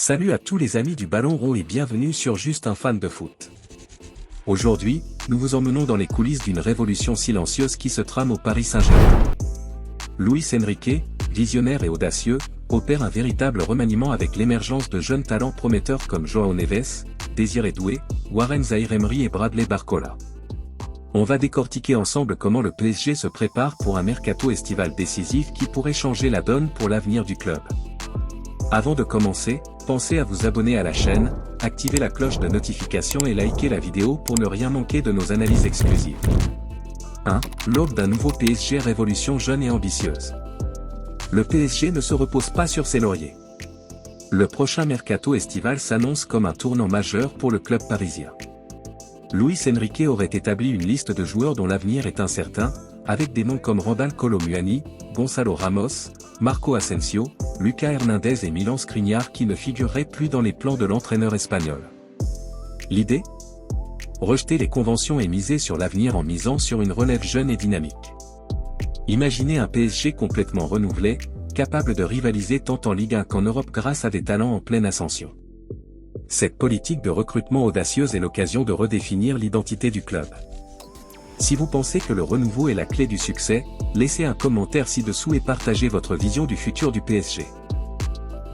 Salut à tous les amis du ballon rond et bienvenue sur Juste un fan de foot. Aujourd'hui, nous vous emmenons dans les coulisses d'une révolution silencieuse qui se trame au Paris Saint-Germain. Luis Enrique, visionnaire et audacieux, opère un véritable remaniement avec l'émergence de jeunes talents prometteurs comme João Neves, Désiré Doué, Warren Zaïre-Emery et Bradley Barcola. On va décortiquer ensemble comment le PSG se prépare pour un mercato estival décisif qui pourrait changer la donne pour l'avenir du club. Avant de commencer, pensez à vous abonner à la chaîne, activer la cloche de notification et liker la vidéo pour ne rien manquer de nos analyses exclusives. 1. L'aube d'un nouveau PSG révolution jeune et ambitieuse. Le PSG ne se repose pas sur ses lauriers. Le prochain mercato estival s'annonce comme un tournant majeur pour le club parisien. Luis Enrique aurait établi une liste de joueurs dont l'avenir est incertain, avec des noms comme Randal Kolo Muani, Gonçalo Ramos, Marco Asensio, Lucas Hernandez et Milan Skriniar qui ne figureraient plus dans les plans de l'entraîneur espagnol. L'idée ? Rejeter les conventions et miser sur l'avenir en misant sur une relève jeune et dynamique. Imaginez un PSG complètement renouvelé, capable de rivaliser tant en Ligue 1 qu'en Europe grâce à des talents en pleine ascension. Cette politique de recrutement audacieuse est l'occasion de redéfinir l'identité du club. Si vous pensez que le renouveau est la clé du succès, laissez un commentaire ci-dessous et partagez votre vision du futur du PSG.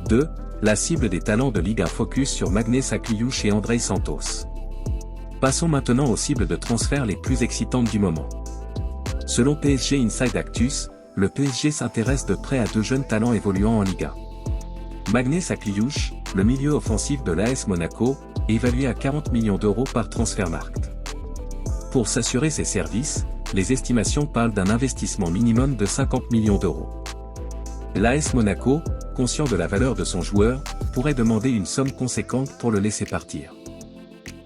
2. La cible des talents de Ligue 1 focus sur Magnès Sakliouche et Andrei Santos. Passons maintenant aux cibles de transfert les plus excitantes du moment. Selon PSG Inside Actus, le PSG s'intéresse de près à deux jeunes talents évoluant en Ligue 1. Magnès Sakliouche, le milieu offensif de l'AS Monaco, évalué à 40 millions d'euros par Transfermarkt. Pour s'assurer ses services, les estimations parlent d'un investissement minimum de 50 millions d'euros. L'AS Monaco, conscient de la valeur de son joueur, pourrait demander une somme conséquente pour le laisser partir.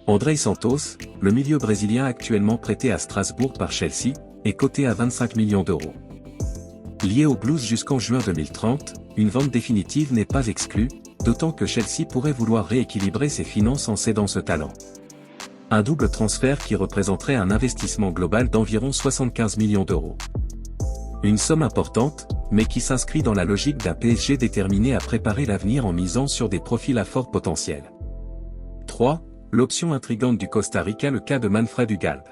Andrei Santos, le milieu brésilien actuellement prêté à Strasbourg par Chelsea, est coté à 25 millions d'euros. Lié aux Blues jusqu'en juin 2030, une vente définitive n'est pas exclue, d'autant que Chelsea pourrait vouloir rééquilibrer ses finances en cédant ce talent. Un double transfert qui représenterait un investissement global d'environ 75 millions d'euros. Une somme importante, mais qui s'inscrit dans la logique d'un PSG déterminé à préparer l'avenir en misant sur des profils à fort potentiel. 3. L'option intrigante du Costa Rica, le cas de Manfred Ugalde.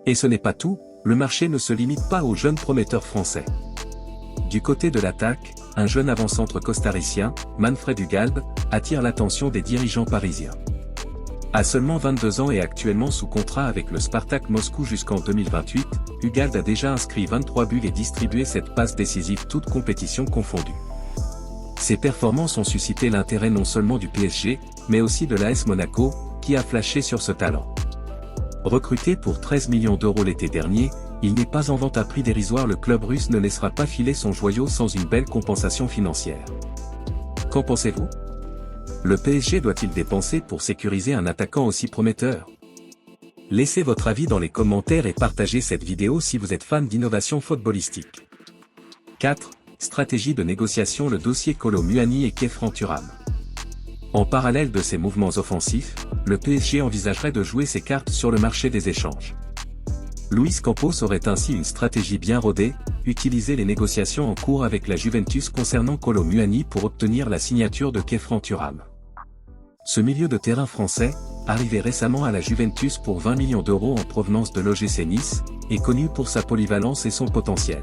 Et ce n'est pas tout, le marché ne se limite pas aux jeunes prometteurs français. Du côté de l'attaque, un jeune avant-centre costaricien, Manfred Ugalde, attire l'attention des dirigeants parisiens. À seulement 22 ans et actuellement sous contrat avec le Spartak Moscou jusqu'en 2028, Ugalde a déjà inscrit 23 buts et distribué cette passe décisive toutes compétitions confondues. Ses performances ont suscité l'intérêt non seulement du PSG, mais aussi de l'AS Monaco, qui a flashé sur ce talent. Recruté pour 13 millions d'euros l'été dernier, il n'est pas en vente à prix dérisoire. Le club russe ne laissera pas filer son joyau sans une belle compensation financière. Qu'en pensez-vous ? Le PSG doit-il dépenser pour sécuriser un attaquant aussi prometteur ? Laissez votre avis dans les commentaires et partagez cette vidéo si vous êtes fan d'innovation footballistique. 4. Stratégie de négociation. Le dossier Kolo Muani et Khéphren Thuram. En parallèle de ces mouvements offensifs, le PSG envisagerait de jouer ses cartes sur le marché des échanges. Luis Campos aurait ainsi une stratégie bien rodée, utiliser les négociations en cours avec la Juventus concernant Kolo Muani pour obtenir la signature de Khéphren Thuram. Ce milieu de terrain français, arrivé récemment à la Juventus pour 20 millions d'euros en provenance de l'OGC Nice, est connu pour sa polyvalence et son potentiel.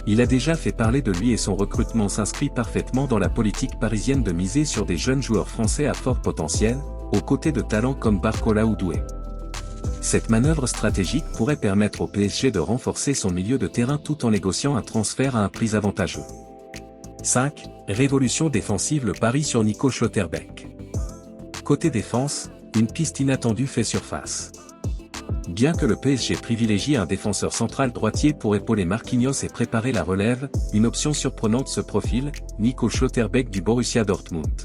Il a déjà fait parler de lui et son recrutement s'inscrit parfaitement dans la politique parisienne de miser sur des jeunes joueurs français à fort potentiel, aux côtés de talents comme Barcola ou Doué. Cette manœuvre stratégique pourrait permettre au PSG de renforcer son milieu de terrain tout en négociant un transfert à un prix avantageux. 5. Révolution défensive. Le pari sur Nico Schlotterbeck. Côté défense, une piste inattendue fait surface. Bien que le PSG privilégie un défenseur central droitier pour épauler Marquinhos et préparer la relève, une option surprenante se profile, Nico Schlotterbeck du Borussia Dortmund.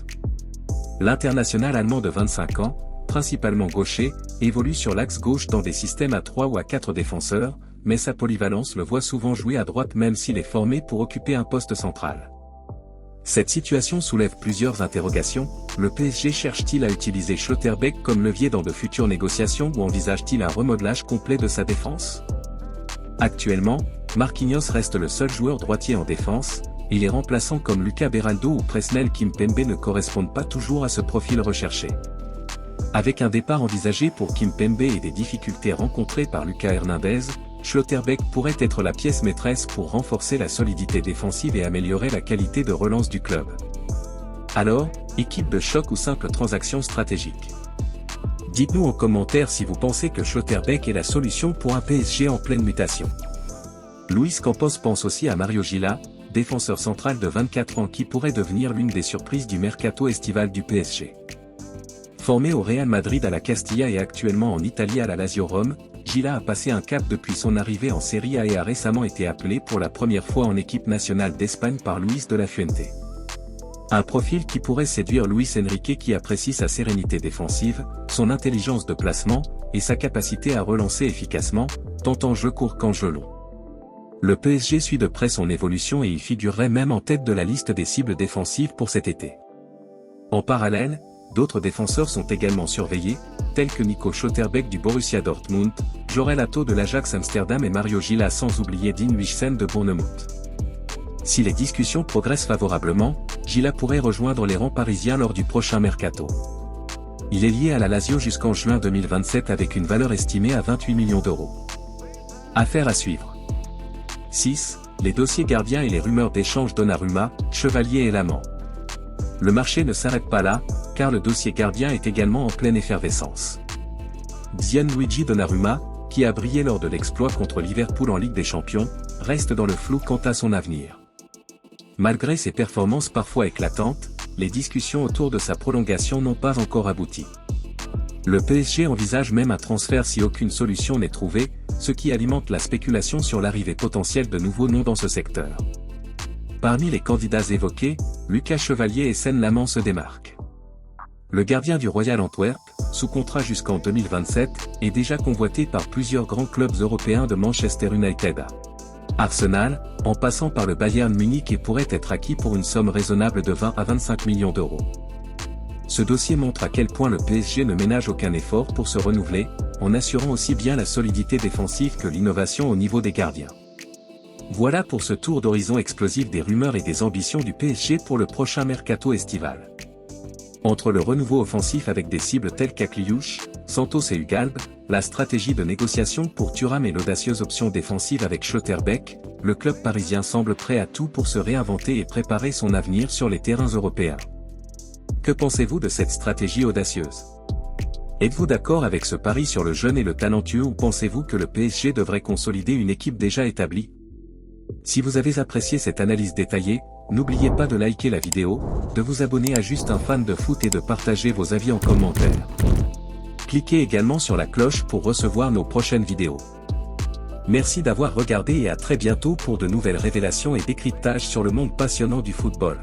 L'international allemand de 25 ans, principalement gaucher, évolue sur l'axe gauche dans des systèmes à 3 ou à 4 défenseurs, mais sa polyvalence le voit souvent jouer à droite même s'il est formé pour occuper un poste central. Cette situation soulève plusieurs interrogations. Le PSG cherche-t-il à utiliser Schlotterbeck comme levier dans de futures négociations ou envisage-t-il un remodelage complet de sa défense ? Actuellement, Marquinhos reste le seul joueur droitier en défense, et les remplaçants comme Lucas Beraldo ou Presnel Kimpembe ne correspondent pas toujours à ce profil recherché. Avec un départ envisagé pour Kimpembe et des difficultés rencontrées par Lucas Hernandez, Schlotterbeck pourrait être la pièce maîtresse pour renforcer la solidité défensive et améliorer la qualité de relance du club. Alors, équipe de choc ou simple transaction stratégique? Dites-nous en commentaire si vous pensez que Schlotterbeck est la solution pour un PSG en pleine mutation. Luis Campos pense aussi à Mario Gila, défenseur central de 24 ans qui pourrait devenir l'une des surprises du mercato estival du PSG. Formé au Real Madrid à la Castilla et actuellement en Italie à la Lazio Rome, Gila a passé un cap depuis son arrivée en Serie A et a récemment été appelé pour la première fois en équipe nationale d'Espagne par Luis de la Fuente. Un profil qui pourrait séduire Luis Enrique qui apprécie sa sérénité défensive, son intelligence de placement, et sa capacité à relancer efficacement, tant en jeu court qu'en jeu long. Le PSG suit de près son évolution et il figurerait même en tête de la liste des cibles défensives pour cet été. En parallèle, d'autres défenseurs sont également surveillés, tels que Nico Schlotterbeck du Borussia Dortmund, Jorel Atto de l'Ajax Amsterdam et Mario Gila sans oublier Dean Huijsen de Bournemouth. Si les discussions progressent favorablement, Gila pourrait rejoindre les rangs parisiens lors du prochain mercato. Il est lié à la Lazio jusqu'en juin 2027 avec une valeur estimée à 28 millions d'euros. Affaire à suivre. 6. Les dossiers gardiens et les rumeurs d'échange Donnarumma, Chevalier et Lamant. Le marché ne s'arrête pas là, car le dossier gardien est également en pleine effervescence. Gianluigi Donnarumma, qui a brillé lors de l'exploit contre Liverpool en Ligue des Champions, reste dans le flou quant à son avenir. Malgré ses performances parfois éclatantes, les discussions autour de sa prolongation n'ont pas encore abouti. Le PSG envisage même un transfert si aucune solution n'est trouvée, ce qui alimente la spéculation sur l'arrivée potentielle de nouveaux noms dans ce secteur. Parmi les candidats évoqués, Lucas Chevalier et Sen Lamant se démarquent. Le gardien du Royal Antwerp, sous contrat jusqu'en 2027, est déjà convoité par plusieurs grands clubs européens de Manchester United à Arsenal, en passant par le Bayern Munich et pourrait être acquis pour une somme raisonnable de 20 à 25 millions d'euros. Ce dossier montre à quel point le PSG ne ménage aucun effort pour se renouveler, en assurant aussi bien la solidité défensive que l'innovation au niveau des gardiens. Voilà pour ce tour d'horizon explosif des rumeurs et des ambitions du PSG pour le prochain mercato estival. Entre le renouveau offensif avec des cibles telles qu'Akliouche, Santos et Hugalb, la stratégie de négociation pour Thuram et l'audacieuse option défensive avec Schlotterbeck, le club parisien semble prêt à tout pour se réinventer et préparer son avenir sur les terrains européens. Que pensez-vous de cette stratégie audacieuse? Êtes-vous d'accord avec ce pari sur le jeune et le talentueux ou pensez-vous que le PSG devrait consolider une équipe déjà établie? Si vous avez apprécié cette analyse détaillée, n'oubliez pas de liker la vidéo, de vous abonner à Juste un fan de foot et de partager vos avis en commentaire. Cliquez également sur la cloche pour recevoir nos prochaines vidéos. Merci d'avoir regardé et à très bientôt pour de nouvelles révélations et décryptages sur le monde passionnant du football.